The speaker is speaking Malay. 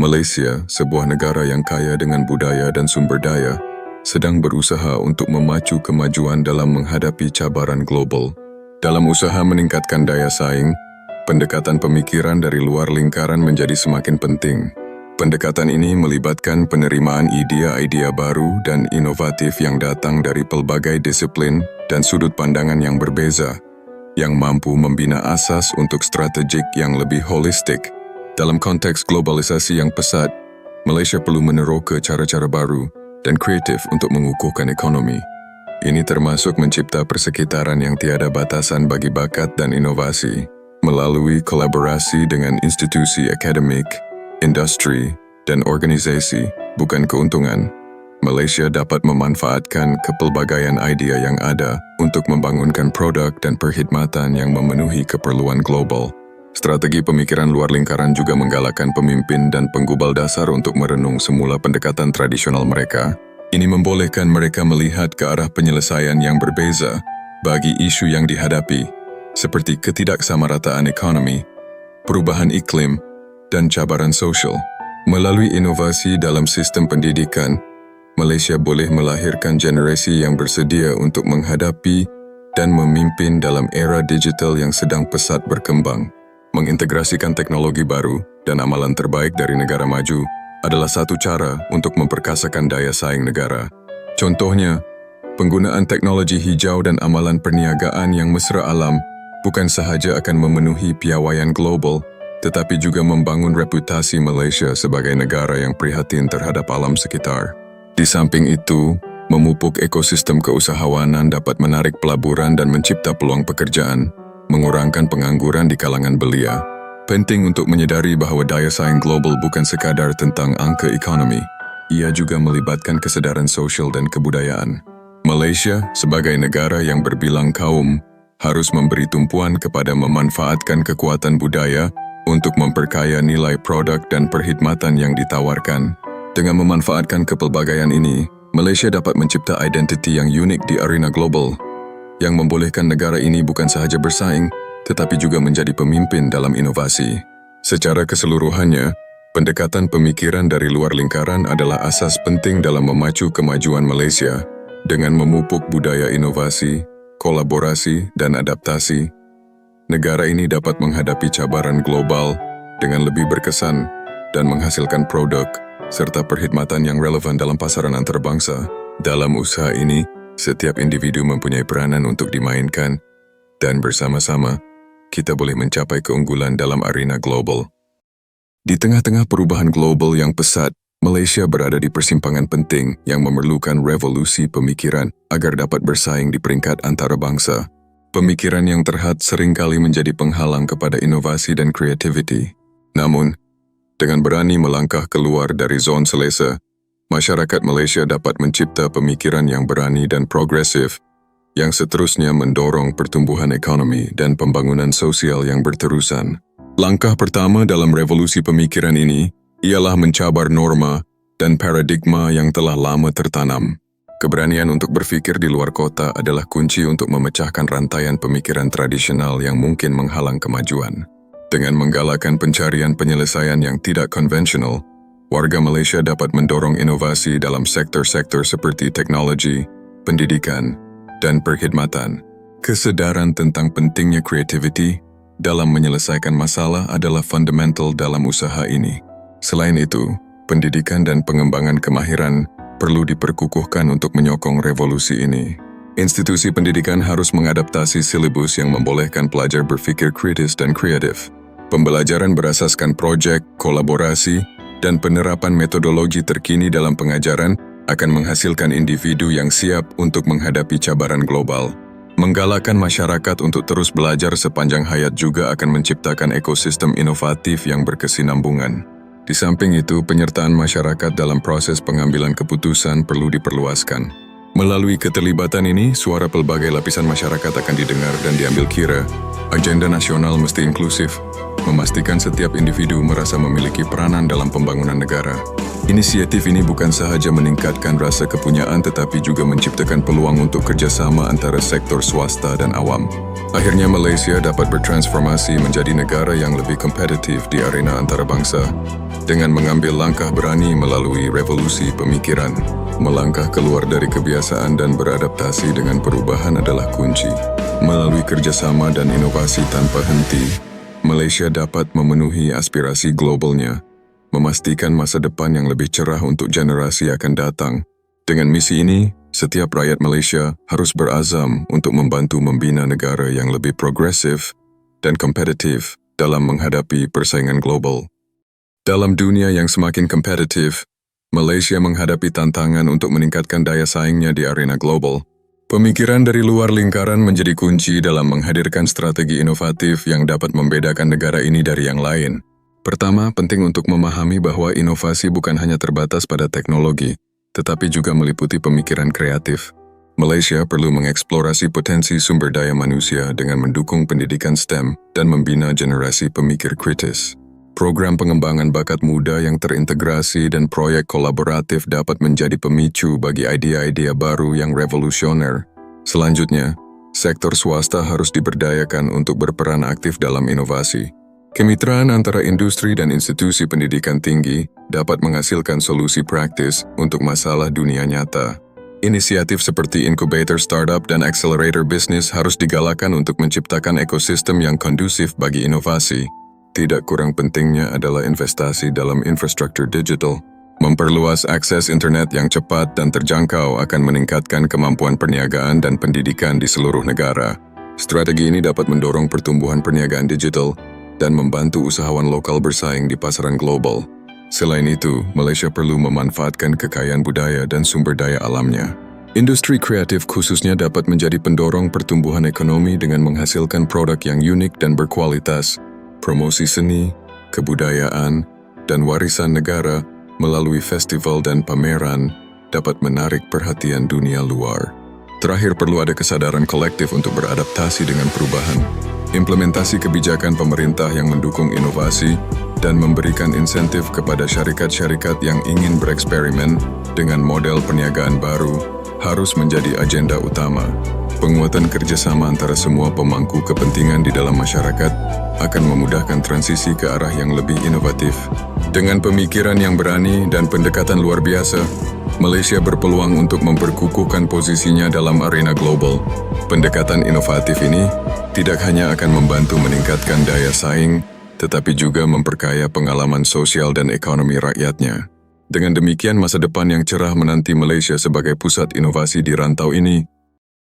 Malaysia, sebuah negara yang kaya dengan budaya dan sumber daya, sedang berusaha untuk memacu kemajuan dalam menghadapi cabaran global. Dalam usaha meningkatkan daya saing, pendekatan pemikiran dari luar lingkaran menjadi semakin penting. Pendekatan ini melibatkan penerimaan idea-idea baru dan inovatif yang datang dari pelbagai disiplin dan sudut pandangan yang berbeza, yang mampu membina asas untuk strategik yang lebih holistik. Dalam konteks globalisasi yang pesat, Malaysia perlu meneroka cara-cara baru dan kreatif untuk mengukuhkan ekonomi. Ini termasuk mencipta persekitaran yang tiada batasan bagi bakat dan inovasi, melalui kolaborasi dengan institusi akademik, industri, dan organisasi, bukan keuntungan. Malaysia dapat memanfaatkan kepelbagaian idea yang ada untuk membangunkan produk dan perkhidmatan yang memenuhi keperluan global. Strategi pemikiran luar lingkaran juga menggalakkan pemimpin dan penggubal dasar untuk merenung semula pendekatan tradisional mereka. Ini membolehkan mereka melihat ke arah penyelesaian yang berbeza bagi isu yang dihadapi, seperti ketidaksamarataan ekonomi, perubahan iklim, dan cabaran sosial. Melalui inovasi dalam sistem pendidikan, Malaysia boleh melahirkan generasi yang bersedia untuk menghadapi dan memimpin dalam era digital yang sedang pesat berkembang. Mengintegrasikan teknologi baru dan amalan terbaik dari negara maju adalah satu cara untuk memperkasakan daya saing negara. Contohnya, penggunaan teknologi hijau dan amalan perniagaan yang mesra alam bukan sahaja akan memenuhi piawaian global, tetapi juga membangun reputasi Malaysia sebagai negara yang prihatin terhadap alam sekitar. Di samping itu, memupuk ekosistem keusahawanan dapat menarik pelaburan dan mencipta peluang pekerjaan, mengurangkan pengangguran di kalangan belia. Penting untuk menyadari bahawa daya saing global bukan sekadar tentang angka ekonomi. Ia juga melibatkan kesedaran sosial dan kebudayaan. Malaysia, sebagai negara yang berbilang kaum, harus memberi tumpuan kepada memanfaatkan kekuatan budaya untuk memperkaya nilai produk dan perkhidmatan yang ditawarkan. Dengan memanfaatkan kepelbagaian ini, Malaysia dapat mencipta identiti yang unik di arena global, yang membolehkan negara ini bukan sahaja bersaing, tetapi juga menjadi pemimpin dalam inovasi. Secara keseluruhannya, pendekatan pemikiran dari luar lingkaran adalah asas penting dalam memacu kemajuan Malaysia. Dengan memupuk budaya inovasi, kolaborasi, dan adaptasi, negara ini dapat menghadapi cabaran global dengan lebih berkesan dan menghasilkan produk serta perkhidmatan yang relevan dalam pasaran antarabangsa. Dalam usaha ini, setiap individu mempunyai peranan untuk dimainkan, dan bersama-sama, kita boleh mencapai keunggulan dalam arena global. Di tengah-tengah perubahan global yang pesat, Malaysia berada di persimpangan penting yang memerlukan revolusi pemikiran agar dapat bersaing di peringkat antarabangsa. Pemikiran yang terhad seringkali menjadi penghalang kepada inovasi dan kreativiti. Namun, dengan berani melangkah keluar dari zon selesa, masyarakat Malaysia dapat mencipta pemikiran yang berani dan progresif, yang seterusnya mendorong pertumbuhan ekonomi dan pembangunan sosial yang berterusan. Langkah pertama dalam revolusi pemikiran ini ialah mencabar norma dan paradigma yang telah lama tertanam. Keberanian untuk berfikir di luar kota adalah kunci untuk memecahkan rantaian pemikiran tradisional yang mungkin menghalang kemajuan. Dengan menggalakkan pencarian penyelesaian yang tidak konvensional, warga Malaysia dapat mendorong inovasi dalam sektor-sektor seperti teknologi, pendidikan, dan perkhidmatan. Kesedaran tentang pentingnya kreativiti dalam menyelesaikan masalah adalah fundamental dalam usaha ini. Selain itu, pendidikan dan pengembangan kemahiran perlu diperkukuhkan untuk menyokong revolusi ini. Institusi pendidikan harus mengadaptasi silibus yang membolehkan pelajar berfikir kritis dan kreatif. Pembelajaran berasaskan projek, kolaborasi, dan penerapan metodologi terkini dalam pengajaran akan menghasilkan individu yang siap untuk menghadapi cabaran global. Menggalakkan masyarakat untuk terus belajar sepanjang hayat juga akan menciptakan ekosistem inovatif yang berkesinambungan. Di samping itu, penyertaan masyarakat dalam proses pengambilan keputusan perlu diperluaskan. Melalui keterlibatan ini, suara pelbagai lapisan masyarakat akan didengar dan diambil kira. Agenda nasional mesti inklusif, memastikan setiap individu merasa memiliki peranan dalam pembangunan negara. Inisiatif ini bukan sahaja meningkatkan rasa kepunyaan tetapi juga menciptakan peluang untuk kerjasama antara sektor swasta dan awam. Akhirnya Malaysia dapat bertransformasi menjadi negara yang lebih kompetitif di arena antarabangsa dengan mengambil langkah berani melalui revolusi pemikiran. Melangkah keluar dari kebiasaan dan beradaptasi dengan perubahan adalah kunci. Melalui kerjasama dan inovasi tanpa henti, Malaysia dapat memenuhi aspirasi globalnya, memastikan masa depan yang lebih cerah untuk generasi akan datang. Dengan misi ini, setiap rakyat Malaysia harus berazam untuk membantu membina negara yang lebih progresif dan kompetitif dalam menghadapi persaingan global. Dalam dunia yang semakin kompetitif, Malaysia menghadapi tantangan untuk meningkatkan daya saingnya di arena global. Pemikiran dari luar lingkaran menjadi kunci dalam menghadirkan strategi inovatif yang dapat membedakan negara ini dari yang lain. Pertama, penting untuk memahami bahwa inovasi bukan hanya terbatas pada teknologi, tetapi juga meliputi pemikiran kreatif. Malaysia perlu mengeksplorasi potensi sumber daya manusia dengan mendukung pendidikan STEM dan membina generasi pemikir kritis. Program pengembangan bakat muda yang terintegrasi dan proyek kolaboratif dapat menjadi pemicu bagi idea-idea baru yang revolusioner. Selanjutnya, sektor swasta harus diberdayakan untuk berperan aktif dalam inovasi. Kemitraan antara industri dan institusi pendidikan tinggi dapat menghasilkan solusi praktis untuk masalah dunia nyata. Inisiatif seperti incubator startup dan accelerator bisnis harus digalakan untuk menciptakan ekosistem yang kondusif bagi inovasi. Tidak kurang pentingnya adalah investasi dalam infrastruktur digital. Memperluas akses internet yang cepat dan terjangkau akan meningkatkan kemampuan perniagaan dan pendidikan di seluruh negara. Strategi ini dapat mendorong pertumbuhan perniagaan digital dan membantu usahawan lokal bersaing di pasaran global. Selain itu, Malaysia perlu memanfaatkan kekayaan budaya dan sumber daya alamnya. Industri kreatif khususnya dapat menjadi pendorong pertumbuhan ekonomi dengan menghasilkan produk yang unik dan berkualitas. Promosi seni, kebudayaan, dan warisan negara melalui festival dan pameran dapat menarik perhatian dunia luar. Terakhir, perlu ada kesadaran kolektif untuk beradaptasi dengan perubahan. Implementasi kebijakan pemerintah yang mendukung inovasi dan memberikan insentif kepada syarikat-syarikat yang ingin bereksperimen dengan model perniagaan baru harus menjadi agenda utama. Penguatan kerjasama antara semua pemangku kepentingan di dalam masyarakat akan memudahkan transisi ke arah yang lebih inovatif. Dengan pemikiran yang berani dan pendekatan luar biasa, Malaysia berpeluang untuk memperkukuhkan posisinya dalam arena global. Pendekatan inovatif ini tidak hanya akan membantu meningkatkan daya saing, tetapi juga memperkaya pengalaman sosial dan ekonomi rakyatnya. Dengan demikian, masa depan yang cerah menanti Malaysia sebagai pusat inovasi di rantau ini